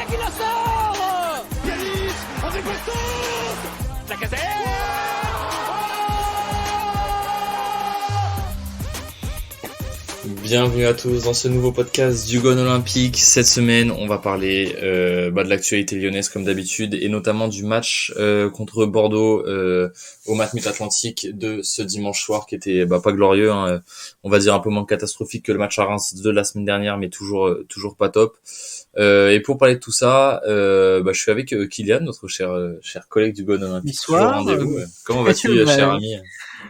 qui la sort. Yanis, André Poisson, Lacazette. Bienvenue à tous dans ce nouveau podcast du Gone Olympique. Cette semaine, on va parler de l'actualité lyonnaise comme d'habitude et notamment du match contre Bordeaux au Matmut Atlantique de ce dimanche soir qui était pas glorieux, hein, on va dire un peu moins catastrophique que le match à Reims de la semaine dernière, mais toujours pas top. Et pour parler de tout ça, je suis avec Kylian, notre cher collègue du Gone Olympique. Bonsoir. Toujours rendez-vous. Comment vas-tu, cher ami?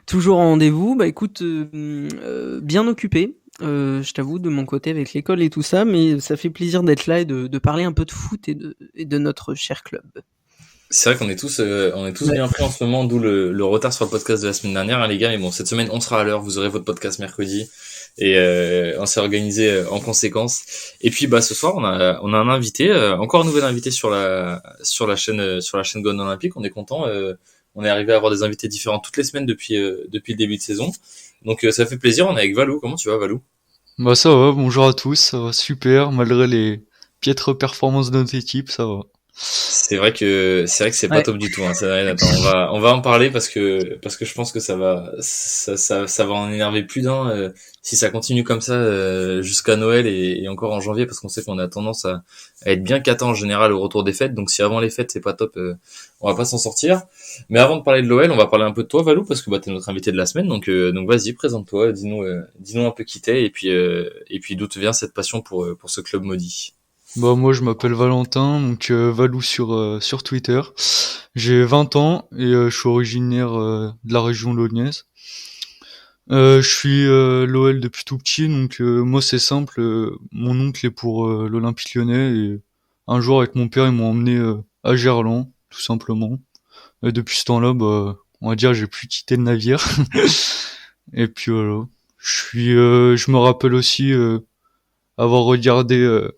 Toujours en rendez-vous. Écoute, bien occupé. Je t'avoue, de mon côté avec l'école et tout ça, mais ça fait plaisir d'être là et de parler un peu de foot et de notre cher club. C'est vrai qu'on est tous bien pris en ce moment, d'où le retard sur le podcast de la semaine dernière, hein, les gars. Mais bon, cette semaine, on sera à l'heure. Vous aurez votre podcast mercredi et on s'est organisé en conséquence. Et puis, ce soir, on a un invité, encore un nouvel invité sur la chaîne Gone Olympique. On est content. On est arrivé à avoir des invités différents toutes les semaines depuis le début de saison. Donc ça fait plaisir. On est avec Valou. Comment tu vas, Valou? Ça va, bonjour à tous, ça va super, malgré les piètres performances de notre équipe, ça va. C'est vrai que c'est pas top du tout, hein. On va en parler parce que je pense que ça va en énerver plus d'un si ça continue comme ça jusqu'à Noël et encore en janvier, parce qu'on sait qu'on a tendance à être bien cata en général au retour des fêtes. Donc si avant les fêtes c'est pas top, on va pas s'en sortir. Mais avant de parler de l'OL, on va parler un peu de toi, Valou, parce que t'es notre invité de la semaine. Donc vas-y, présente-toi, dis-nous un peu qui t'es et puis d'où te vient cette passion pour ce club maudit. Moi je m'appelle Valentin, donc Valou sur Twitter. J'ai 20 ans et je suis originaire de la région lyonnaise. Je suis l'OL depuis tout petit, donc moi c'est simple, mon oncle est pour l'Olympique Lyonnais et un jour avec mon père ils m'ont emmené à Gerland, tout simplement. Et depuis ce temps-là, on va dire j'ai plus quitté le navire. Et puis voilà. Je me rappelle aussi avoir regardé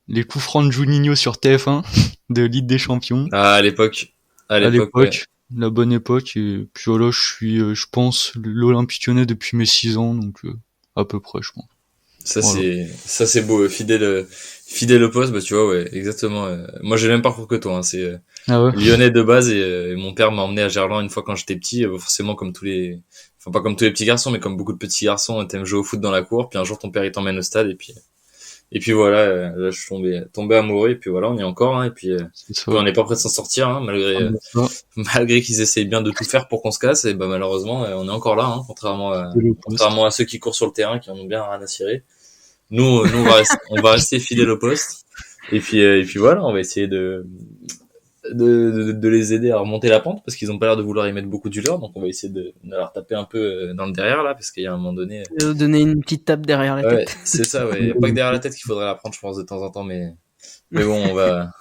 les coups francs de Juninho sur TF1 de Ligue des Champions. À l'époque, ouais. La bonne époque. Et puis voilà, je suis, je pense, l'Olympique Lyonnais depuis mes 6 ans, donc à peu près, je pense. Ça c'est beau, fidèle au poste, tu vois, ouais, exactement. Moi j'ai le même parcours que toi, hein, c'est Lyonnais de base et mon père m'a emmené à Gerland une fois quand j'étais petit, forcément comme pas comme tous les petits garçons, mais comme beaucoup de petits garçons, t'aimes jouer au foot dans la cour, puis un jour ton père il t'emmène au stade et puis voilà, là je suis tombé amoureux et puis voilà, on y est encore, hein, et puis on n'est pas prêt de s'en sortir, hein, malgré qu'ils essayent bien de tout faire pour qu'on se casse, et malheureusement on est encore là, hein, contrairement à ceux qui courent sur le terrain qui en ont bien rien à cirer. Nous on va rester fidèles au poste et puis voilà, on va essayer de les aider à remonter la pente parce qu'ils ont pas l'air de vouloir y mettre beaucoup du leur, donc on va essayer de leur taper un peu dans le derrière là, parce qu'il y a un moment donné donner une petite tape derrière la tête. C'est ça, ouais. Pas que derrière la tête qu'il faudrait la prendre, je pense, de temps en temps, mais bon, on va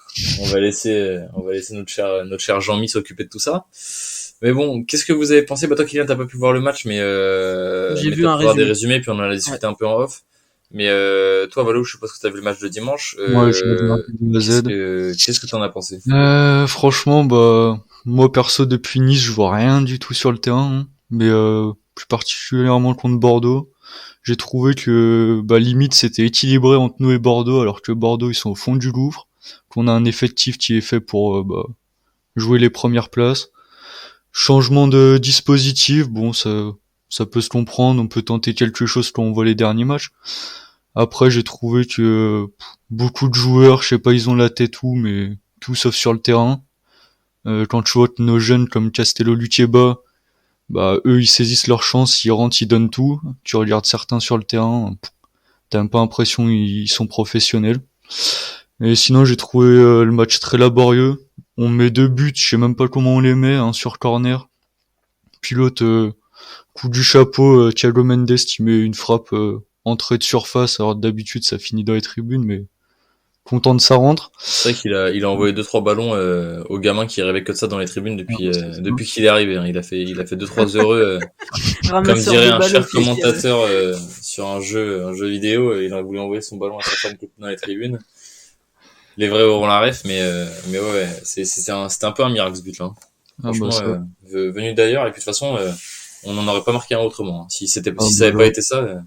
laisser notre cher Jean-Mi s'occuper de tout ça. Mais bon, qu'est-ce que vous avez pensé? Toi, Kylian, t'as pas pu voir le match, mais j'ai vu un des résumés, puis on en a discuté un peu en off. Mais toi, Valou, je suppose que t'as vu le match de dimanche. Moi, je l'ai vu un peu de Z. Qu'est-ce que t'en as pensé? Franchement, moi perso depuis Nice, je vois rien du tout sur le terrain, hein. Mais plus particulièrement contre Bordeaux, j'ai trouvé que limite c'était équilibré entre nous et Bordeaux, alors que Bordeaux ils sont au fond du gouffre, qu'on a un effectif qui est fait pour jouer les premières places. Changement de dispositif, ça peut se comprendre, on peut tenter quelque chose quand on voit les derniers matchs. Après, j'ai trouvé que beaucoup de joueurs, je sais pas, ils ont la tête où, mais tout sauf sur le terrain. Quand tu vois nos jeunes comme Castello, Lutieba, eux, ils saisissent leur chance, ils rentrent, ils donnent tout. Tu regardes certains sur le terrain, t'as même pas l'impression ils sont professionnels. Et sinon, j'ai trouvé le match très laborieux. On met 2 buts, je sais même pas comment on les met, hein, sur corner. Puis l'autre, coup du chapeau, Thiago Mendes qui met une frappe entrée de surface, alors d'habitude ça finit dans les tribunes, mais content de sa rentre. C'est vrai qu'il a envoyé 2-3 ballons aux gamins qui rêvaient que de ça dans les tribunes depuis qu'il est arrivé, hein. Il a fait 2-3 heureux comme dirait un cher commentateur sur un jeu vidéo, il a voulu envoyer son ballon à sa femme qui était dans les tribunes. Les vrais auront la ref, mais ouais, c'était un peu un miracle ce but là, hein. Franchement, venu d'ailleurs, et puis de toute façon on n'en aurait pas marqué un autrement, hein. Si ça avait pas été ça.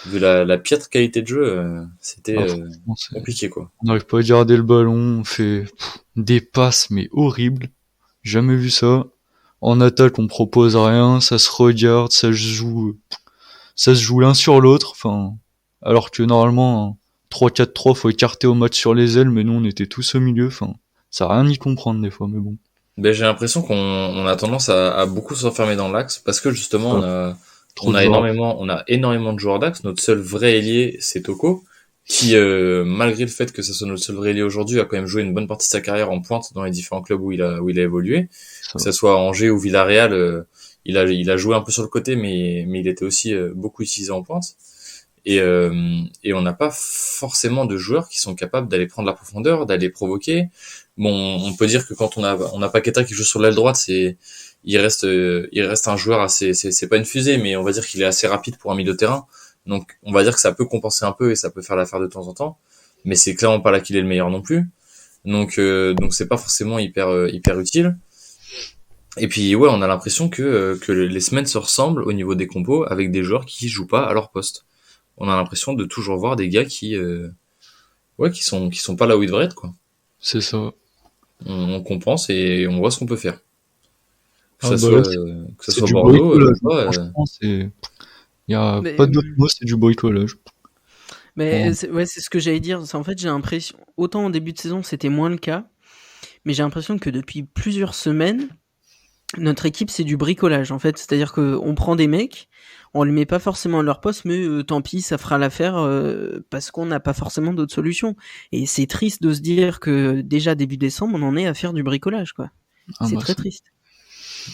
vu la piètre qualité de jeu, c'était franchement, compliqué, quoi. on n'arrive pas à garder le ballon, on fait des passes, mais horribles. Jamais vu ça. En attaque, on propose rien, ça se regarde, ça se joue l'un sur l'autre, enfin, alors que normalement, un 3-4-3, faut écarter au match sur les ailes, mais nous, on était tous au milieu, enfin, ça a rien y comprendre des fois, mais bon. Ben, j'ai l'impression qu'on a tendance à beaucoup s'enfermer dans l'axe parce que justement Trop de joueurs. on a énormément de joueurs d'axe. Notre seul vrai ailier, c'est Toko, qui malgré le fait que ça soit notre seul vrai ailier aujourd'hui, a quand même joué une bonne partie de sa carrière en pointe dans les différents clubs où il a évolué, Ça. que ça soit à Angers ou Villarreal. Il a joué un peu sur le côté, mais il était aussi beaucoup utilisé en pointe. Et on n'a pas forcément de joueurs qui sont capables d'aller prendre la profondeur, d'aller provoquer. Bon, on peut dire que quand on a Paqueta qui joue sur l'aile droite, il reste un joueur assez, c'est pas une fusée, mais on va dire qu'il est assez rapide pour un milieu de terrain. Donc, on va dire que ça peut compenser un peu et ça peut faire l'affaire de temps en temps. Mais c'est clairement pas là qu'il est le meilleur non plus. Donc c'est pas forcément hyper utile. Et puis ouais, on a l'impression que les semaines se ressemblent au niveau des compos avec des joueurs qui jouent pas à leur poste. On a l'impression de toujours voir des gars qui sont pas là où ils devraient être, quoi. C'est ça. On compense et on voit ce qu'on peut faire. Que Ah ça bah là, soit, que ça c'est soit du Bordeaux, bricolage. ouais, Franchement, y a Mais, pas d'autre mot, c'est du bricolage. mais Bon. c'est ce que j'allais dire. En fait, j'ai l'impression, autant en début de saison, c'était moins le cas, mais j'ai l'impression que depuis plusieurs semaines, notre équipe, c'est du bricolage, en fait. C'est-à-dire qu'on prend des mecs, on les met pas forcément à leur poste, mais tant pis, ça fera l'affaire parce qu'on n'a pas forcément d'autres solutions. Et c'est triste de se dire que déjà début décembre, on en est à faire du bricolage, quoi. Ah C'est bah très ça. triste.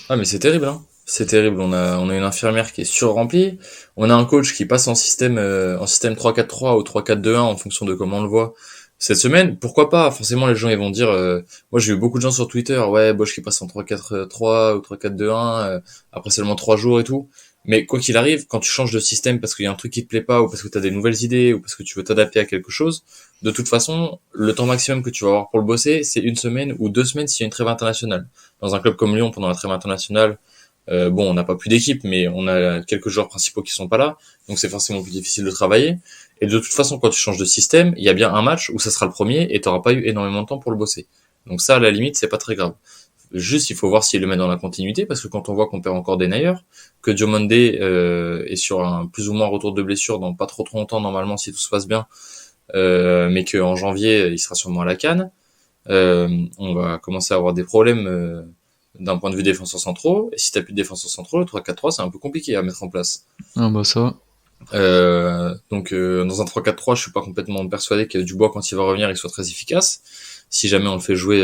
Ah mais c'est terrible, hein. C'est terrible. On a une infirmière qui est surremplie. On a un coach qui passe en système 3-4-3 ou 3-4-2-1 en fonction de comment on le voit. Cette semaine, pourquoi pas? Forcément, les gens ils vont dire. Moi, j'ai eu beaucoup de gens sur Twitter. Ouais, Bosch qui passe en 3-4-3 ou 3-4-2-1 après seulement 3 jours et tout. Mais quoi qu'il arrive, quand tu changes de système parce qu'il y a un truc qui te plaît pas ou parce que tu as des nouvelles idées ou parce que tu veux t'adapter à quelque chose, de toute façon, le temps maximum que tu vas avoir pour le bosser, c'est 1 semaine ou 2 semaines s'il y a une trêve internationale. Dans un club comme Lyon, pendant la trêve internationale, bon, on n'a pas plus d'équipe, mais on a quelques joueurs principaux qui sont pas là, donc c'est forcément plus difficile de travailler. Et de toute façon, quand tu changes de système, il y a bien un match où ça sera le premier et tu n'auras pas eu énormément de temps pour le bosser. Donc ça, à la limite, c'est pas très grave. Juste, il faut voir s'il le met dans la continuité, parce que quand on voit qu'on perd encore des Nayer, que Diomandé est sur un plus ou moins retour de blessure dans pas trop longtemps normalement si tout se passe bien, mais qu'en janvier il sera sûrement à la CAN, on va commencer à avoir des problèmes d'un point de vue défenseurs centraux. Et si t'as plus de défenseurs centraux, le 3-4-3 c'est un peu compliqué à mettre en place. Ah bah ça. Donc dans un 3-4-3, je suis pas complètement persuadé que Dubois quand il va revenir il soit très efficace. Si jamais on le fait jouer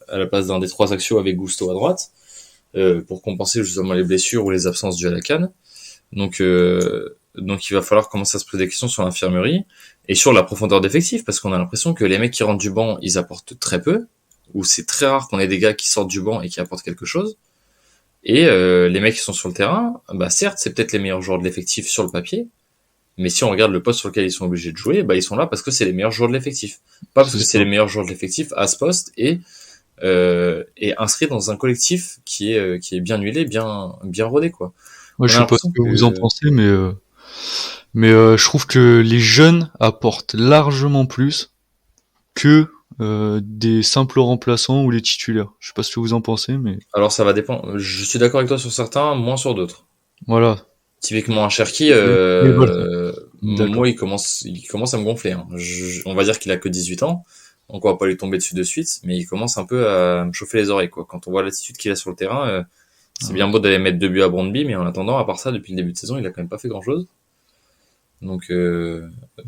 à la place d'un des trois axiaux avec Gusto à droite, pour compenser justement les blessures ou les absences dues à la CAN. Donc il va falloir commencer à se poser des questions sur l'infirmerie et sur la profondeur d'effectif, parce qu'on a l'impression que les mecs qui rentrent du banc, ils apportent très peu, ou c'est très rare qu'on ait des gars qui sortent du banc et qui apportent quelque chose. Et les mecs qui sont sur le terrain, bah certes, c'est peut-être les meilleurs joueurs de l'effectif sur le papier, mais si on regarde le poste sur lequel ils sont obligés de jouer, bah ils sont là parce que c'est les meilleurs joueurs de l'effectif, pas parce que c'est les meilleurs joueurs de l'effectif à ce poste et inscrits dans un collectif qui est bien huilé, bien rodé, quoi. Moi, je On a sais pas ce l'impression que vous que en pensez, mais je trouve que les jeunes apportent largement plus que des simples remplaçants ou les titulaires. Je sais pas ce que vous en pensez, mais alors ça va dépendre. Je suis d'accord avec toi sur certains, moins sur d'autres. voilà. Typiquement un Cherki, Mais voilà. D'accord. moi il commence à me gonfler, hein. On va dire qu'il a que 18 ans, donc on va pas lui tomber dessus de suite, mais il commence un peu à me chauffer les oreilles, quoi. Quand on voit l'attitude qu'il a sur le terrain, c'est bien beau d'aller mettre 2 buts à Brøndby, mais en attendant, à part ça, depuis le début de saison, il a quand même pas fait grand chose. Donc,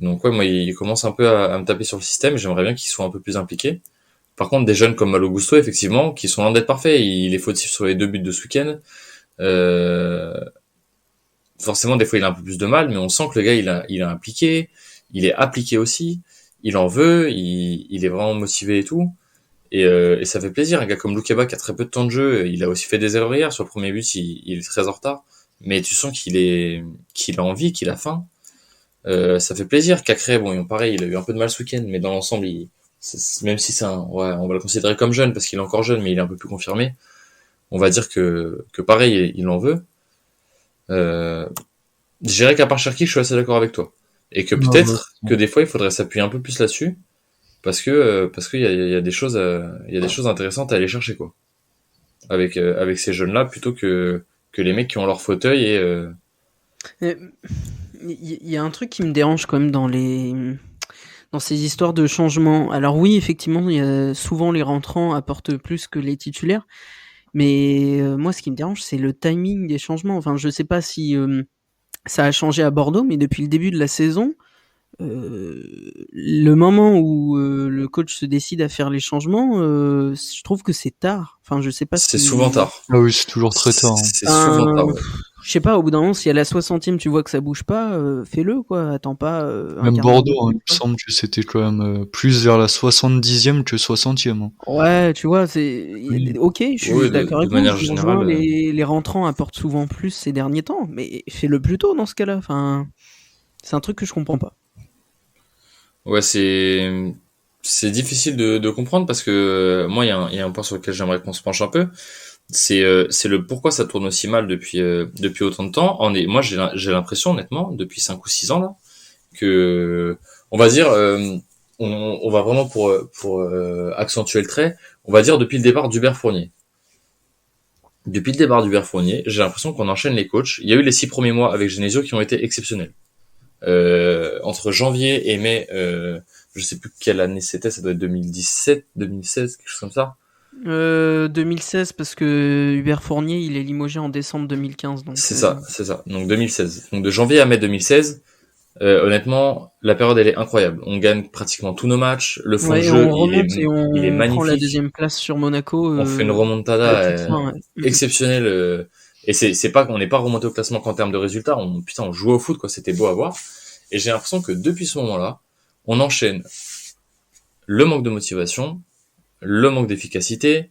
donc ouais, moi il commence un peu à me taper sur le système. J'aimerais bien qu'il soit un peu plus impliqué. Par contre, des jeunes comme Malo Gusto, effectivement, qui sont loin d'être parfaits, il est fautif sur les 2 buts de ce week-end. Euh, Forcément, des fois, il a un peu plus de mal, mais on sent que le gars, il a impliqué, il est appliqué aussi, il en veut, il est vraiment motivé et tout. Et ça fait plaisir. Un gars comme Loukeba qui a très peu de temps de jeu, il a aussi fait des erreurs hier. Sur le premier but, il est très en retard. Mais tu sens qu'il a envie, qu'il a faim. Ça fait plaisir. Cacré, bon, pareil, il a eu un peu de mal ce week-end, mais dans l'ensemble, même si ouais, on va le considérer comme jeune parce qu'il est encore jeune, mais il est un peu plus confirmé. On va dire que pareil, il en veut. Euh, Je dirais qu'à part Cherki, je suis assez d'accord avec toi. Et que peut-être que des fois, il faudrait s'appuyer un peu plus là-dessus, parce qu'il y a des choses, il y a des choses intéressantes à aller chercher, quoi. Avec ces jeunes-là, plutôt que les mecs qui ont leur fauteuil et. Il y a un truc qui me dérange quand même dans ces histoires de changement. Alors oui, effectivement, il y a souvent les rentrants apportent plus que les titulaires, mais moi, ce qui me dérange, c'est le timing des changements. Enfin, je sais pas si ça a changé à Bordeaux, mais depuis le début de la saison, le moment où le coach se décide à faire les changements, je trouve que c'est tard. Enfin, je sais pas C'est si... souvent tard. Ah oui, c'est toujours très tard. C'est souvent tard, ouais. Je sais pas, au bout d'un moment, si à la 60e tu vois que ça bouge pas, fais-le, quoi. Attends pas. Même Bordeaux, il me semble que c'était quand même plus vers la 70e que 60e. Hein. Ouais, tu vois, c'est. Oui. Ok, je suis d'accord avec de manière vous. Je générale, rejoins les rentrants apportent souvent plus ces derniers temps, mais fais-le plus tôt dans ce cas-là. Enfin, c'est un truc que je comprends pas. Ouais, c'est difficile de comprendre parce que moi, il y a un point sur lequel j'aimerais qu'on se penche un peu. C'est le pourquoi ça tourne aussi mal depuis autant de temps. Moi, j'ai l'impression, honnêtement, depuis 5 ou 6 ans, là, que, on va dire, on va vraiment pour accentuer le trait, on va dire depuis le départ d'Hubert Fournier. Depuis le départ d'Hubert Fournier, j'ai l'impression qu'on enchaîne les coachs. Il y a eu les 6 premiers mois avec Genesio qui ont été exceptionnels. Entre janvier et mai, je sais plus quelle année c'était, ça doit être 2017, 2016, quelque chose comme ça. 2016 parce que Hubert Fournier il est limogé en décembre 2015. Donc, c'est ça. Donc 2016. Donc de janvier à mai 2016, honnêtement, la période elle est incroyable. On gagne pratiquement tous nos matchs. Le fond de jeu, il est magnifique. On prend la deuxième place sur Monaco. On fait une remontada exceptionnelle. Et c'est pas qu'on n'est pas remonté au classement qu'en termes de résultats. On jouait au foot, quoi. C'était beau à voir. Et j'ai l'impression que depuis ce moment-là, on enchaîne le manque de motivation, le manque d'efficacité,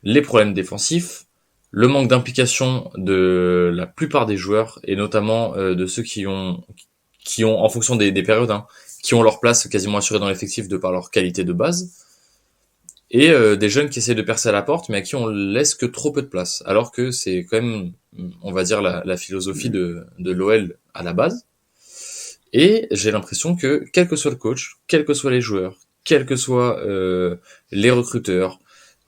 les problèmes défensifs, le manque d'implication de la plupart des joueurs et notamment de ceux qui ont en fonction des périodes, hein, qui ont leur place quasiment assurée dans l'effectif de par leur qualité de base, et des jeunes qui essaient de percer à la porte mais à qui on laisse que trop peu de place, alors que c'est quand même, on va dire, la philosophie de l'OL à la base. Et j'ai l'impression que quel que soit le coach, quels que soient les joueurs, quels que soient les recruteurs,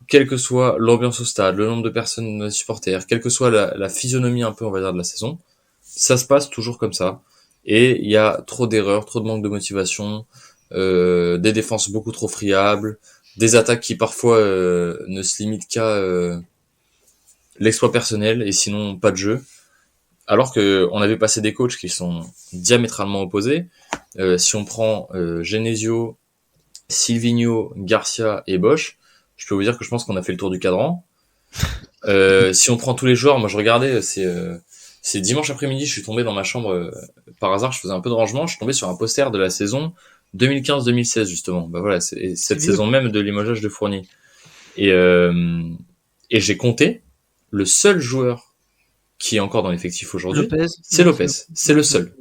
quelle que soit l'ambiance au stade, le nombre de personnes supporters, quelle que soit la physionomie un peu, on va dire, de la saison, ça se passe toujours comme ça. Et il y a trop d'erreurs, trop de manque de motivation, des défenses beaucoup trop friables, des attaques qui parfois ne se limitent qu'à l'exploit personnel et sinon pas de jeu. Alors que on avait passé des coachs qui sont diamétralement opposés. Si on prend Genesio, Silvinho, Garcia et Bosch, je peux vous dire que je pense qu'on a fait le tour du cadran. Si on prend tous les joueurs, moi je regardais, c'est dimanche après-midi, je suis tombé dans ma chambre par hasard, je faisais un peu de rangement, je suis tombé sur un poster de la saison 2015-2016 justement. Bah voilà, c'est cette saison même de limogeage de Fournier. Et j'ai compté, le seul joueur qui est encore dans l'effectif aujourd'hui, c'est Lopez. C'est le seul.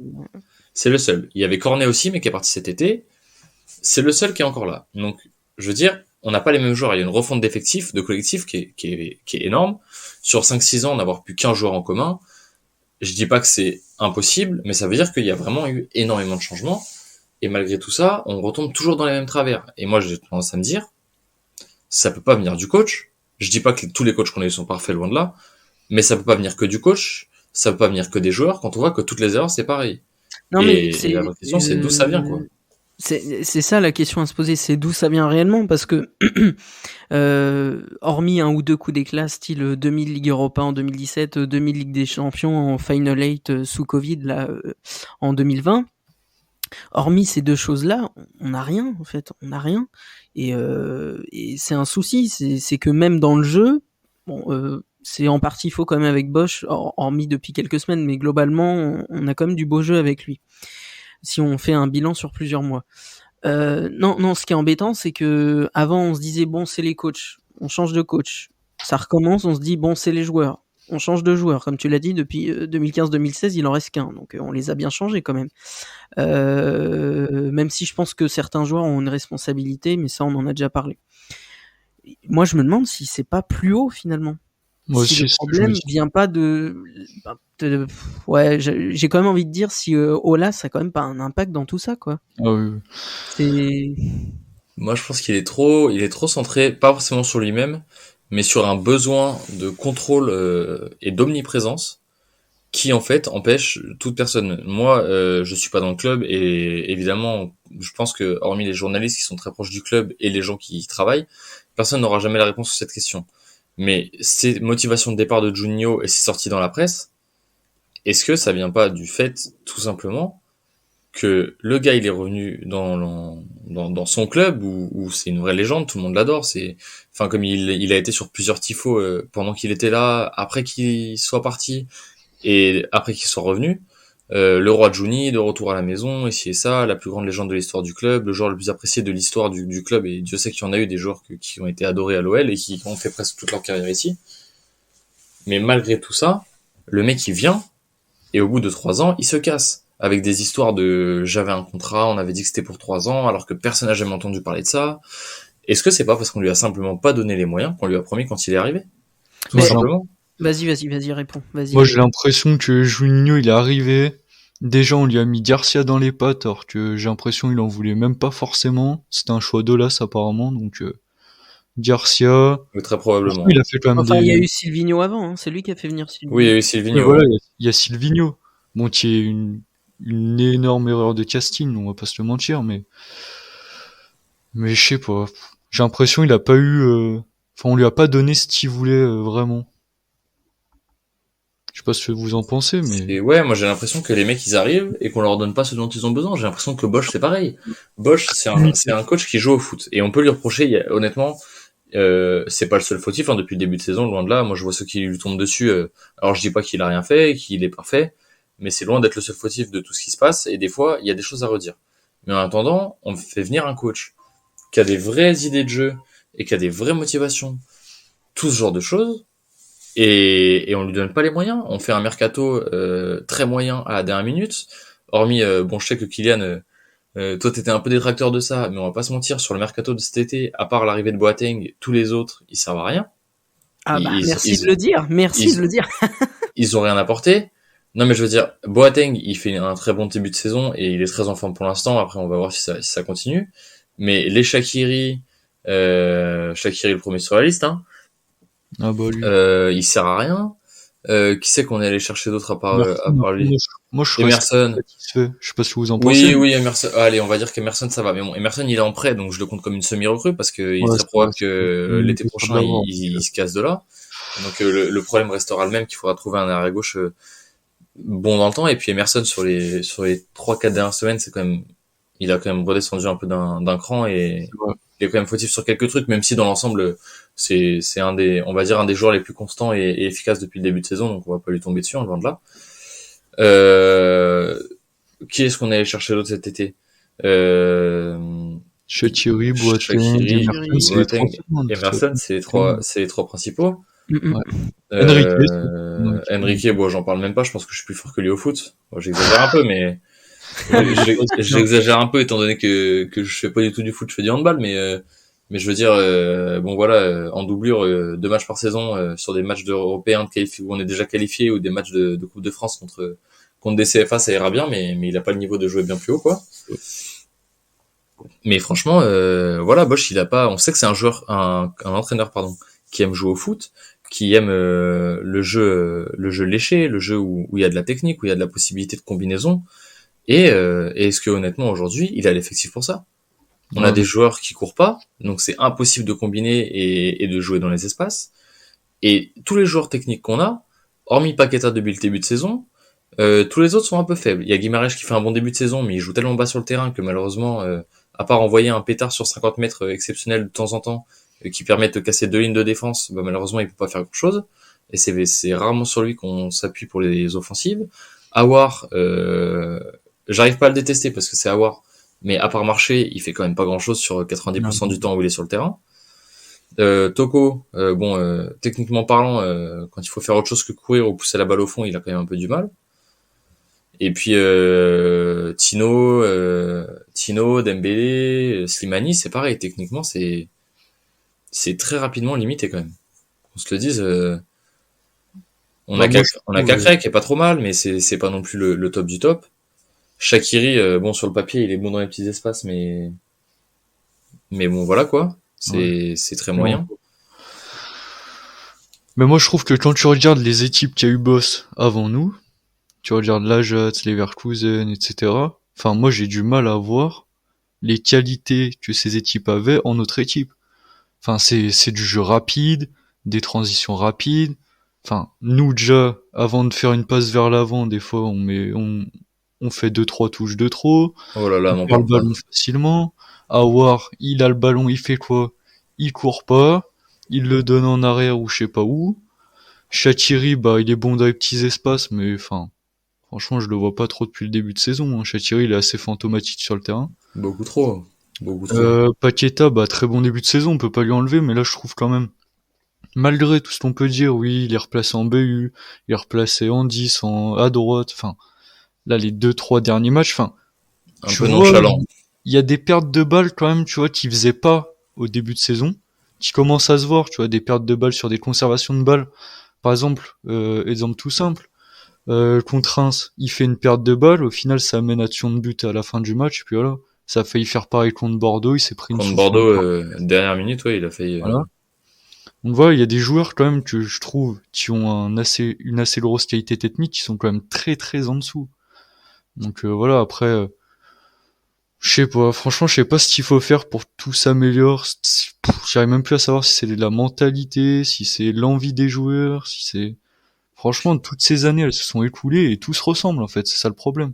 C'est le seul. Il y avait Cornet aussi, mais qui est parti cet été. C'est le seul qui est encore là. Donc, je veux dire, on n'a pas les mêmes joueurs. Il y a une refonte d'effectifs, de collectif qui est énorme. Sur 5-6 ans, n'avoir plus qu'un joueur en commun, je dis pas que c'est impossible, mais ça veut dire qu'il y a vraiment eu énormément de changements. Et malgré tout ça, on retombe toujours dans les mêmes travers. Et moi, j'ai tendance à me dire, ça peut pas venir du coach. Je dis pas que tous les coachs qu'on a eu sont parfaits, loin de là. Mais ça peut pas venir que du coach. Ça peut pas venir que des joueurs quand on voit que toutes les erreurs, c'est pareil. Non, et la vraie question, c'est d'où ça vient, quoi. C'est ça la question à se poser, c'est d'où ça vient réellement, parce que hormis un ou deux coups d'éclat, style 2000 Ligue Europa en 2017, 2000 Ligue des Champions en Final 8 sous Covid là en 2020, hormis ces deux choses-là, on n'a rien en fait, on n'a rien. Et c'est un souci, c'est que même dans le jeu, bon, c'est en partie faux quand même avec Bosch, hormis depuis quelques semaines, mais globalement, on a quand même du beau jeu avec lui. Si on fait un bilan sur plusieurs mois. Non, ce qui est embêtant, c'est que avant on se disait bon, c'est les coachs, on change de coach. Ça recommence, on se dit bon, c'est les joueurs, on change de joueur. Comme tu l'as dit, depuis 2015-2016, il en reste qu'un, donc on les a bien changés quand même. Même si je pense que certains joueurs ont une responsabilité, mais ça on en a déjà parlé. Moi, je me demande si c'est pas plus haut finalement. Moi si aussi, le c'est ce que je me problème dis. vient pas ouais, j'ai quand même envie de dire si Ola, ça a quand même pas un impact dans tout ça, quoi. Ah oui, oui. C'est Moi, je pense il est trop centré, pas forcément sur lui-même, mais sur un besoin de contrôle et d'omniprésence qui en fait empêche toute personne. Moi, je suis pas dans le club et évidemment, je pense que hormis les journalistes qui sont très proches du club et les gens qui y travaillent, personne n'aura jamais la réponse sur cette question. Mais ces motivations de départ de Juninho et ses sorties dans la presse, est-ce que ça vient pas du fait, tout simplement, que le gars il est revenu dans son club où c'est une vraie légende, tout le monde l'adore, c'est enfin comme il a été sur plusieurs tifos pendant qu'il était là, après qu'il soit parti et après qu'il soit revenu, le roi Juni de retour à la maison, ici et ça, la plus grande légende de l'histoire du club, le joueur le plus apprécié de l'histoire du club, et Dieu sait qu'il y en a eu des joueurs qui ont été adorés à l'OL et qui ont fait presque toute leur carrière ici. Mais malgré tout ça, le mec il vient et au bout de 3 ans, il se casse avec des histoires de j'avais un contrat, on avait dit que c'était pour 3 ans, alors que personne n'a jamais entendu parler de ça. Est-ce que c'est pas parce qu'on lui a simplement pas donné les moyens qu'on lui a promis quand il est arrivé? Tout Mais- simplement. Vas-y, réponds. Vas-y. Moi, j'ai l'impression que Juninho, il est arrivé. Déjà, on lui a mis Garcia dans les pattes, alors que j'ai l'impression qu'il en voulait même pas forcément. C'était un choix d'Olas, apparemment, donc Garcia. Oui, très probablement. Il a fait quand même Enfin, il y a des... eu Silvino avant, hein. C'est lui qui a fait venir Silvino. Oui, il y a eu Oui, Silvino. voilà, Ouais. il y a Silvino. Bon, qui est une énorme erreur de casting, on va pas se le mentir, mais je sais pas. J'ai l'impression qu'il a pas eu, enfin, on lui a pas donné ce qu'il voulait, vraiment. Je sais pas ce que vous en pensez, mais... Et ouais, moi j'ai l'impression que les mecs ils arrivent et qu'on leur donne pas ce dont ils ont besoin. J'ai l'impression que Bosch c'est pareil. Bosch c'est un coach qui joue au foot et on peut lui reprocher. Honnêtement, c'est pas le seul fautif hein, depuis le début de saison, loin de là. Moi je vois ceux qui lui tombent dessus. Alors je dis pas qu'il a rien fait, qu'il est parfait, mais c'est loin d'être le seul fautif de tout ce qui se passe. Et des fois il y a des choses à redire. Mais en attendant, on fait venir un coach qui a des vraies idées de jeu et qui a des vraies motivations, tout ce genre de choses. Et on lui donne pas les moyens. On fait un mercato très moyen à la dernière minute. Hormis, bon, je sais que Kylian, toi t'étais un peu détracteur de ça, mais on va pas se mentir, sur le mercato de cet été, à part l'arrivée de Boateng, tous les autres, ils servent à rien. Ah bah, Ils, merci ils, de le dire. Merci ils- de le dire. ils ont rien apporté. Non mais je veux dire, Boateng, il fait un très bon début de saison et il est très en forme pour l'instant. Après, on va voir si ça continue. Mais les Shaqiri le premier sur la liste, hein, Ah bah, lui. il sert à rien. Qui c'est qu'on est allé chercher d'autres à part lui? Moi, je serais Emerson. satisfait. Je sais pas ce que vous en pensez. Oui, Emerson. Allez, on va dire qu'Emerson ça va. Mais bon, Emerson il est en prêt, donc je le compte comme une semi-recrue parce que il est Ouais, très probable que c'est- l'été c'est prochain pas grave. il se casse de là. Donc le problème restera le même, qu'il faudra trouver un arrière gauche bon dans le temps. Et puis Emerson sur les 3-4 dernières semaines, il a quand même redescendu un peu d'un cran et C'est vrai. il est quand même fautif sur quelques trucs, même si dans l'ensemble c'est on va dire un des joueurs les plus constants et efficaces depuis le début de saison, donc on va pas lui tomber dessus, loin de là. Qui est-ce qu'on est allé chercher d'autre cet été? Shaqiri, Boateng, Shaqiri, Emerson, c'est les trois Boateng, secondes. Emerson, c'est les trois principaux. Ouais. Enrique, Enrique, bon, j'en parle même pas, je pense que je suis plus fort que lui au foot. Bon, j'exagère un peu, mais j'exagère un peu étant donné que je fais pas du tout du foot, je fais du handball, mais je veux dire, bon voilà, en doublure, 2 matchs par saison sur des matchs européens où on est déjà qualifié ou des matchs de Coupe de France contre des CFA, ça ira bien, mais il a pas le niveau de jouer bien plus haut, quoi. Mais franchement, voilà, Bosch, on sait que c'est un entraîneur, pardon, qui aime jouer au foot, qui aime le jeu léché, le jeu où il y a de la technique, où il y a de la possibilité de combinaison. Et est-ce que honnêtement aujourd'hui, il a l'effectif pour ça? On a des joueurs qui courent pas, donc c'est impossible de combiner et de jouer dans les espaces. Et tous les joueurs techniques qu'on a, hormis Paqueta depuis le début de saison, tous les autres sont un peu faibles. Il y a Guimarães qui fait un bon début de saison, mais il joue tellement bas sur le terrain que malheureusement, à part envoyer un pétard sur 50 mètres exceptionnel de temps en temps, qui permet de casser 2 lignes de défense, bah, malheureusement il peut pas faire grand chose. Et c'est rarement sur lui qu'on s'appuie pour les offensives. Awar, j'arrive pas à le détester parce que c'est Awar, mais à part marcher, il fait quand même pas grand chose sur 90% du temps où il est sur le terrain. Toko, techniquement parlant, quand il faut faire autre chose que courir ou pousser la balle au fond, il a quand même un peu du mal. Et puis Tino, Dembélé, Slimani, c'est pareil. Techniquement, c'est très rapidement limité quand même. On se le dise. On a Cacré qui est pas trop mal, mais c'est pas non plus le top du top. Shaqiri, bon, sur le papier, il est bon dans les petits espaces, mais bon, voilà, quoi. C'est très moyen. Mais moi, je trouve que quand tu regardes les équipes qu'il y a eu boss avant nous, tu regardes l'Ajax, Leverkusen, etc. Enfin, moi, j'ai du mal à voir les qualités que ces équipes avaient en notre équipe. Enfin, c'est du jeu rapide, des transitions rapides. Enfin, nous, déjà, avant de faire une passe vers l'avant, des fois, on fait 2-3 touches de trop. Oh là là, on perd le ballon facilement. Awar, il a le ballon, il fait quoi? Il court pas. Il le donne en arrière ou je sais pas où. Shaqiri, bah, il est bon dans les petits espaces, mais enfin, franchement, je le vois pas trop depuis le début de saison. Hein. Shaqiri, il est assez fantomatique sur le terrain. Beaucoup trop. Paqueta, bah, très bon début de saison, on peut pas lui enlever, mais là, je trouve quand même, malgré tout ce qu'on peut dire, oui, il est replacé en BU, il est replacé en 10, à droite, enfin, là, les 2-3 derniers matchs, enfin, un peu nonchalant. Il y a des pertes de balles quand même, tu vois, qu'il faisait pas au début de saison, qui commencent à se voir, tu vois, des pertes de balles sur des conservations de balles. Par exemple, exemple tout simple, contre Reims, il fait une perte de balle, au final ça amène action de but à la fin du match, et puis voilà, ça a failli faire pareil contre Bordeaux, il s'est pris une contre Bordeaux, dernière minute, ouais, il a failli... Voilà. Donc voilà, il y a des joueurs quand même que je trouve qui ont une assez grosse qualité technique, qui sont quand même très très en dessous. Donc voilà, après... je sais pas, franchement, je sais pas ce qu'il faut faire pour que tout s'améliore. J'arrive même plus à savoir si c'est la mentalité, si c'est l'envie des joueurs, si c'est... Franchement, toutes ces années, elles se sont écoulées et tout se ressemble, en fait. C'est ça le problème.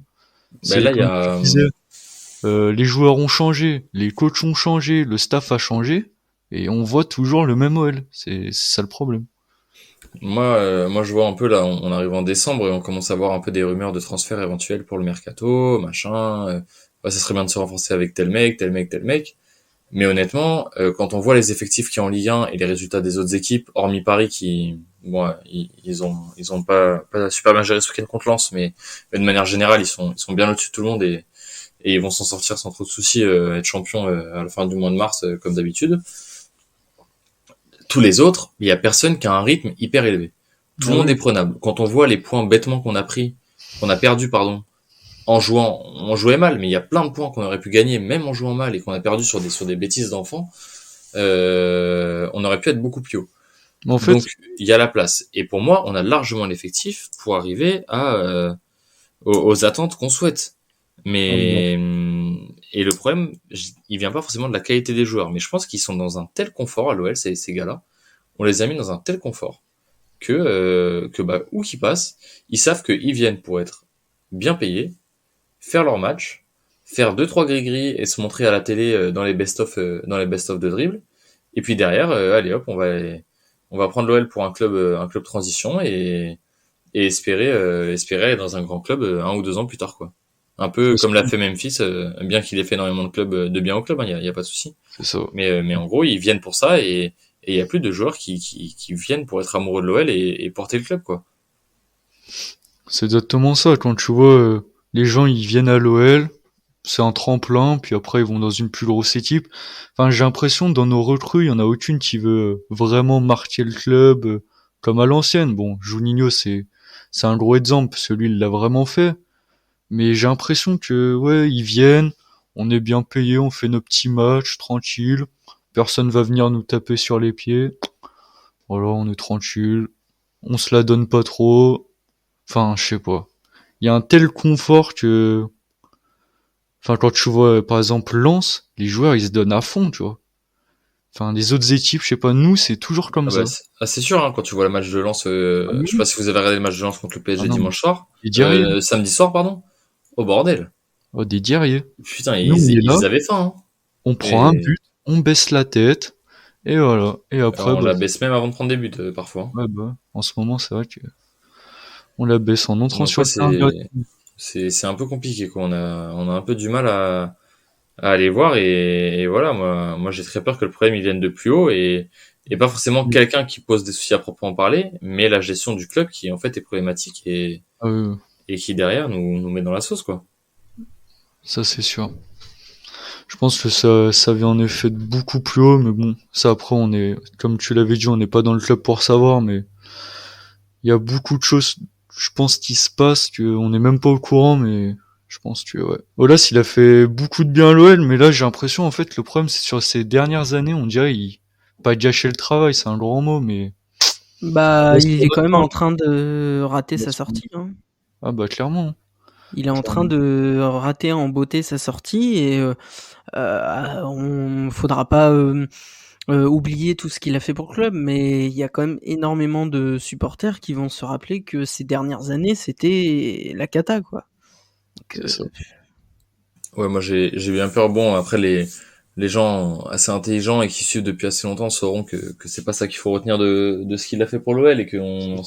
Ben là, il y a... les joueurs ont changé, les coachs ont changé, le staff a changé, et on voit toujours le même OL. C'est ça le problème. Moi, je vois un peu là, on arrive en décembre et on commence à voir un peu des rumeurs de transferts éventuels pour le mercato, machin. Ça serait bien de se renforcer avec tel mec, tel mec, tel mec. Mais honnêtement, quand on voit les effectifs qu'il y a en Ligue 1 et les résultats des autres équipes, hormis Paris qui, bon, ils ont pas super bien géré ce week-end contre Lens, mais de manière générale, ils sont bien au-dessus de tout le monde et ils vont s'en sortir sans trop de soucis, être champions à la fin du mois de mars comme d'habitude. Tous les autres, il y a personne qui a un rythme hyper élevé. Tout le monde est prenable. Quand on voit les points bêtement qu'on a perdu, pardon, en jouant, on jouait mal, mais il y a plein de points qu'on aurait pu gagner, même en jouant mal, et qu'on a perdu sur des bêtises d'enfants, on aurait pu être beaucoup plus haut. En fait, donc, il y a la place. Et pour moi, on a largement l'effectif pour arriver aux attentes qu'on souhaite. Mais, et le problème, il vient pas forcément de la qualité des joueurs, mais je pense qu'ils sont dans un tel confort à l'OL, ces gars-là. On les a mis dans un tel confort que bah, où qu'ils passent, ils savent qu'ils viennent pour être bien payés, faire leur match, faire 2-3 gris-gris et se montrer à la télé dans les best-of de dribble. Et puis derrière, allez hop, on va prendre l'OL pour un club transition et espérer aller dans un grand club 1 ou 2 ans plus tard, quoi. Un peu comme l'a fait Memphis, bien qu'il ait fait énormément de clubs de bien au club, il y a pas de souci. C'est ça. Mais en gros, ils viennent pour ça et il y a plus de joueurs qui viennent pour être amoureux de l'OL et porter le club, quoi. C'est exactement ça. Quand tu vois les gens, ils viennent à l'OL, c'est un tremplin, puis après ils vont dans une plus grosse équipe. Enfin, j'ai l'impression que dans nos recrues, il y en a aucune qui veut vraiment marquer le club comme à l'ancienne. Bon, Juninho, c'est un gros exemple, celui il l'a vraiment fait. Mais j'ai l'impression que ouais, ils viennent, on est bien payé, on fait nos petits matchs tranquille, personne va venir nous taper sur les pieds. Voilà, on est tranquille, on se la donne pas trop. Enfin, je sais pas. Il y a un tel confort que enfin quand tu vois par exemple Lens, les joueurs ils se donnent à fond, tu vois. Enfin, les autres équipes, je sais pas, nous c'est toujours comme ça. C'est sûr, hein, quand tu vois le match de Lens, je sais pas si vous avez regardé le match de Lens contre le PSG dimanche soir, samedi soir, pardon. Au bordel. Oh, des guerriers. Putain, ils avaient faim. Hein. On prend un but, on baisse la tête, et voilà. Et après, on la baisse même avant de prendre des buts, parfois. Ouais, bah, en ce moment, c'est vrai que on la baisse en entrant sur le terrain. C'est un peu compliqué, quoi. On a un peu du mal à aller voir, et voilà, moi, j'ai très peur que le problème, il vienne de plus haut, et pas forcément quelqu'un qui pose des soucis à proprement parler, mais la gestion du club qui, en fait, est problématique, et qui derrière nous met dans la sauce, quoi. Ça c'est sûr. Je pense que ça vient en effet de beaucoup plus haut, mais bon, ça après on est, comme tu l'avais dit, on n'est pas dans le club pour savoir, mais il y a beaucoup de choses, je pense, qui se passent, qu'on n'est même pas au courant, mais je pense que, ouais. Olas, il a fait beaucoup de bien à l'OL, mais là, j'ai l'impression, en fait, le problème, c'est sur ces dernières années, on dirait, pas gâcher le travail, c'est un grand mot, mais... Bah, il est quand même en train de rater sa sortie, hein. Ah bah, clairement. Il est en train de rater en beauté sa sortie et on faudra pas oublier tout ce qu'il a fait pour le club, mais il y a quand même énormément de supporters qui vont se rappeler que ces dernières années, c'était la cata, quoi. Donc, Ouais, moi j'ai bien peur. Bon, après les gens assez intelligents et qui suivent depuis assez longtemps sauront que c'est pas ça qu'il faut retenir de ce qu'il a fait pour l'OL et qu'on on en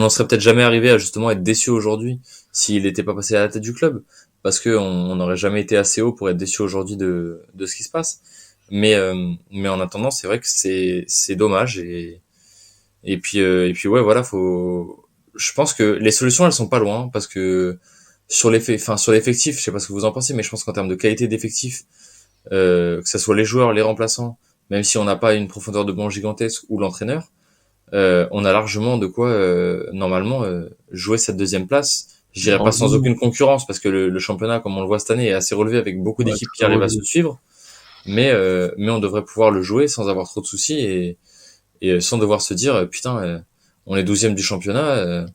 serait peut-être jamais arrivé à justement être déçu aujourd'hui s'il n'était pas passé à la tête du club, parce que on n'aurait jamais été assez haut pour être déçu aujourd'hui de ce qui se passe. Mais en attendant, c'est vrai que c'est dommage et puis ouais, voilà, je pense que les solutions elles sont pas loin, parce que sur l'effectif, je sais pas ce que vous en pensez, mais je pense qu'en termes de qualité d'effectif, que ce soit les joueurs, les remplaçants, même si on n'a pas une profondeur de banc gigantesque, ou l'entraîneur, on a largement de quoi normalement jouer cette deuxième place. Je dirais pas sans aucune concurrence, parce que le championnat, comme on le voit cette année, est assez relevé avec beaucoup d'équipes qui arrivent à se suivre. Mais on devrait pouvoir le jouer sans avoir trop de soucis et sans devoir se dire putain, on est 12e du championnat,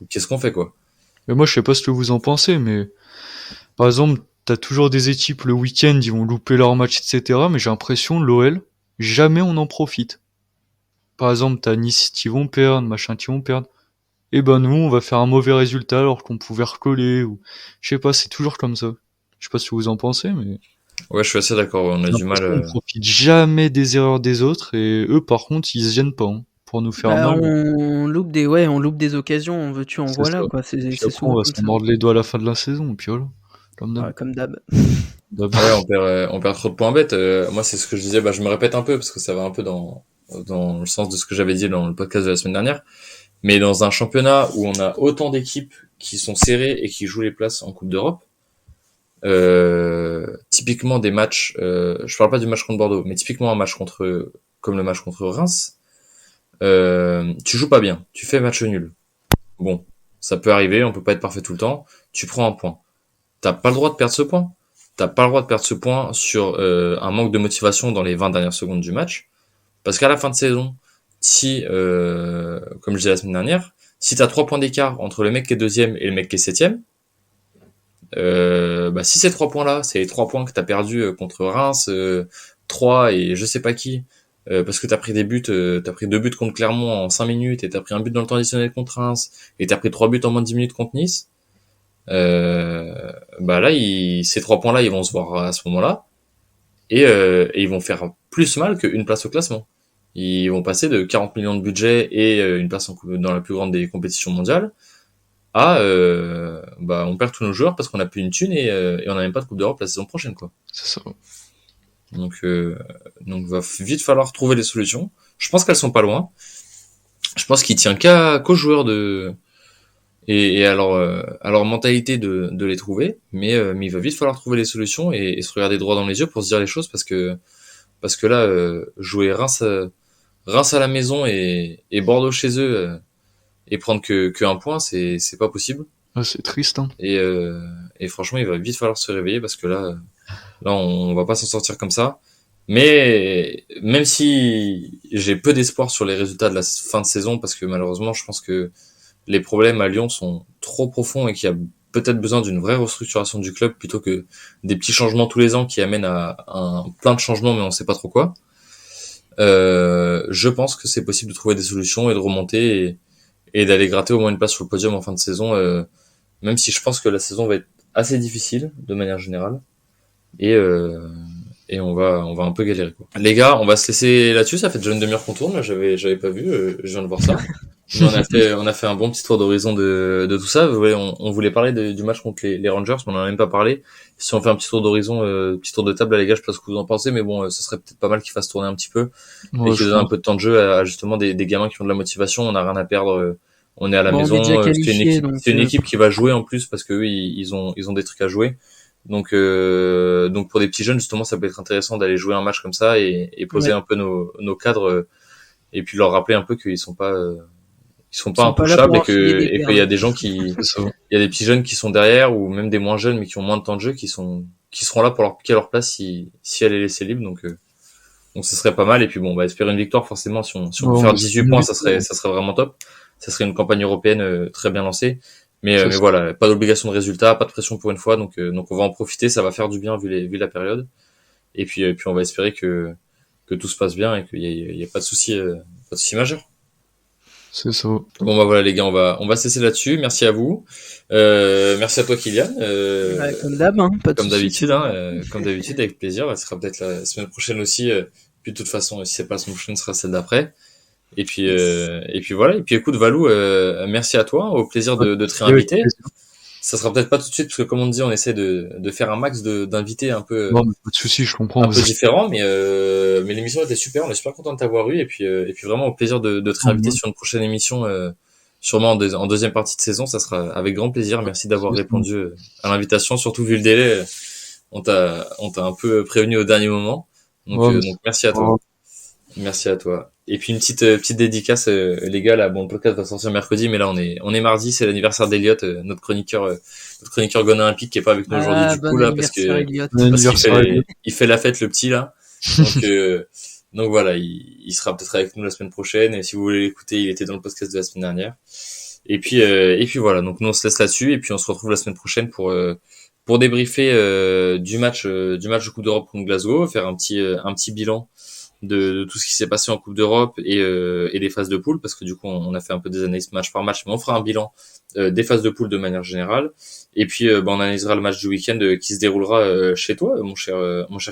qu'est-ce qu'on fait, quoi. Mais moi, je sais pas ce que vous en pensez, mais par exemple, t'as toujours des équipes le week-end, ils vont louper leur match, etc. Mais j'ai l'impression, l'OL, jamais on en profite. Par exemple, t'as Nice qui vont perdre, machin qui vont perdre. Et ben nous, on va faire un mauvais résultat alors qu'on pouvait recoller, ou je sais pas, c'est toujours comme ça. Je sais pas ce que vous en pensez, mais... Ouais, je suis assez d'accord, on a du mal. On profite jamais des erreurs des autres, et eux, par contre, ils se gênent pas, hein, pour nous faire mal. on loupe des occasions, on veut-tu, en voilà, quoi. C'est Puis après, souvent on va comme se ça. mordre les doigts à la fin de la saison, et puis voilà. Comme d'hab. Ouais, comme d'hab. Ouais, on perd trop de points bêtes. Moi, c'est ce que je disais, je me répète un peu parce que ça va un peu dans le sens de ce que j'avais dit dans le podcast de la semaine dernière. Mais dans un championnat où on a autant d'équipes qui sont serrées et qui jouent les places en Coupe d'Europe, typiquement des matchs, je parle pas du match contre Bordeaux, mais typiquement un match comme le match contre Reims, tu joues pas bien, tu fais match nul. Bon, ça peut arriver, on peut pas être parfait tout le temps. Tu prends un point. T'as pas le droit de perdre ce point. T'as pas le droit de perdre ce point sur un manque de motivation dans les 20 dernières secondes du match. Parce qu'à la fin de saison, si, comme je disais la semaine dernière, si t'as 3 points d'écart entre le mec qui est deuxième et le mec qui est septième, si ces 3 points-là, c'est les 3 points que t'as perdu contre Reims, 3 et je sais pas qui, parce que t'as pris des buts, t'as pris 2 buts contre Clermont en 5 minutes, et t'as pris un but dans le temps additionnel contre Reims, et t'as pris 3 buts en moins de 10 minutes contre Nice, là, ces 3 points-là, ils vont se voir à ce moment-là, et ils vont faire plus mal qu'une place au classement. Ils vont passer de 40 millions de budget et une place dans la plus grande des compétitions mondiales à on perd tous nos joueurs parce qu'on a plus une thune et on n'a même pas de Coupe d'Europe la saison prochaine, quoi. C'est ça. Donc va vite falloir trouver des solutions. Je pense qu'elles sont pas loin. Je pense qu'il tient qu'aux joueurs et à leur mentalité de les trouver, mais il va vite falloir trouver les solutions et se regarder droit dans les yeux pour se dire les choses, parce que là, jouer Reims à la maison et Bordeaux chez eux, et prendre que un point, c'est pas possible. Ah, c'est triste, hein. Et franchement, il va vite falloir se réveiller, parce que là on va pas s'en sortir comme ça. Mais même si j'ai peu d'espoir sur les résultats de la fin de saison, parce que malheureusement, je pense que les problèmes à Lyon sont trop profonds et qu'il y a peut-être besoin d'une vraie restructuration du club plutôt que des petits changements tous les ans qui amènent à plein de changements, mais on sait pas trop quoi. Je pense que c'est possible de trouver des solutions et de remonter et d'aller gratter au moins une place sur le podium en fin de saison, même si je pense que la saison va être assez difficile de manière générale, et on va un peu galérer, quoi. Les gars, on va se laisser là-dessus, ça fait déjà une demi-heure qu'on tourne, là, j'avais pas vu, je viens de voir ça. Mais on a fait un bon petit tour d'horizon de tout ça. Vous voyez, on voulait parler du match contre les Rangers, mais on en a même pas parlé. Si on fait un petit tour d'horizon, petit tour de table, là, les gars, je sais pas ce que vous en pensez, mais bon, ce serait peut-être pas mal qu'ils fassent tourner un petit peu, et qu'ils donnent un peu de temps de jeu à justement des gamins qui ont de la motivation. On a rien à perdre, on est à la maison, c'est une équipe qui va jouer en plus, parce que eux, ils ont des trucs à jouer. Donc pour des petits jeunes, justement, ça peut être intéressant d'aller jouer un match comme ça et poser un peu nos cadres, et puis leur rappeler un peu qu'ils sont pas sont pas Ils sont pas là intouchables pour enfiler des et qu'il y a des gens il y a des petits jeunes qui sont derrière ou même des moins jeunes mais qui ont moins de temps de jeu qui seront là pour leur piquer leur place si elle est laissée libre donc ça serait pas mal et puis bon on va espérer une victoire forcément si on peut faire 18 points ça serait vraiment top. Ça serait une campagne européenne très bien lancée. Mais voilà, pas d'obligation de résultat, pas de pression pour une fois, donc on va en profiter, ça va faire du bien vu la période. Et puis on va espérer que tout se passe bien et qu'il y ait pas de souci majeur. C'est ça. Bon bah voilà les gars, on va se laisser là-dessus. Merci à vous, merci à toi Kylian. Comme d'hab, hein, pas de comme soucis. d'habitude, comme d'habitude, avec plaisir. Ce sera peut-être la semaine prochaine aussi. Puis de toute façon, si c'est pas la semaine prochaine, ce sera celle d'après. Et puis voilà. Et puis écoute Valou, merci à toi. Au plaisir de te réinviter. Ça sera peut-être pas tout de suite parce que comme on dit, on essaie de faire un max d'invités un peu. Non, mais pas de souci, je comprends. Un peu différent, mais l'émission était super. On est super content de t'avoir eu et puis vraiment au plaisir de te réinviter sur une prochaine émission, sûrement en deuxième partie de saison. Ça sera avec grand plaisir. Merci d'avoir répondu à l'invitation, surtout vu le délai. On t'a un peu prévenu au dernier moment. Donc merci à toi. Merci à toi. Et puis une petite dédicace les gars là, bon le podcast va sortir mercredi mais là on est mardi, c'est l'anniversaire d'Eliott, notre chroniqueur Gone Olympique qui est pas avec nous aujourd'hui du coup là parce qu'il il fait la fête le petit là. Donc voilà, il sera peut-être avec nous la semaine prochaine et si vous voulez l'écouter, il était dans le podcast de la semaine dernière. Et puis voilà, donc nous on se laisse là-dessus et puis on se retrouve la semaine prochaine pour débriefer du match de Coupe d'Europe contre Glasgow, faire un petit bilan de tout ce qui s'est passé en Coupe d'Europe et des phases de poule parce que du coup on a fait un peu des analyses match par match mais on fera un bilan des phases de poule de manière générale et puis on analysera le match du week-end qui se déroulera chez toi mon cher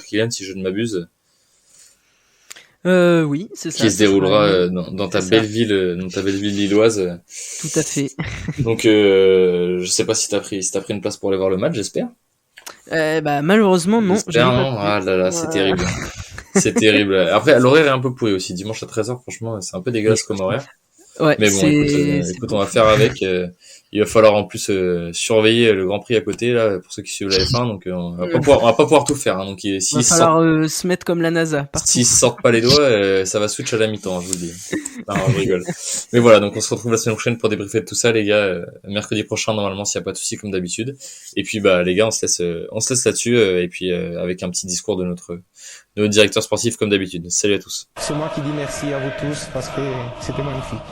Kylian si je ne m'abuse. Oui, c'est ça. Qui se déroulera dans ta belle ville lilloise. Tout à fait. Donc je sais pas si t'as pris une place pour aller voir le match, j'espère. Malheureusement non. J'espère non. Ah là là, c'est terrible. C'est terrible. Après, l'horaire est un peu pourri aussi. Dimanche à 13h, franchement, c'est un peu dégueulasse comme horaire. Ouais, mais bon, écoute, on va faire avec. Il va falloir en plus surveiller le Grand Prix à côté là pour ceux qui suivent la F1. Donc on va pas pouvoir tout faire. Hein, donc il va falloir se mettre comme la NASA. S'ils sortent pas les doigts, ça va switch à la mi-temps. Je vous le dis. Non, je rigole. Mais voilà, donc on se retrouve la semaine prochaine pour débriefer de tout ça, les gars. Mercredi prochain, normalement, s'il y a pas de soucis comme d'habitude. Et puis les gars, on se laisse là-dessus. Et puis avec un petit discours de notre directeur sportif comme d'habitude. Salut à tous. C'est moi qui dis merci à vous tous parce que c'était magnifique.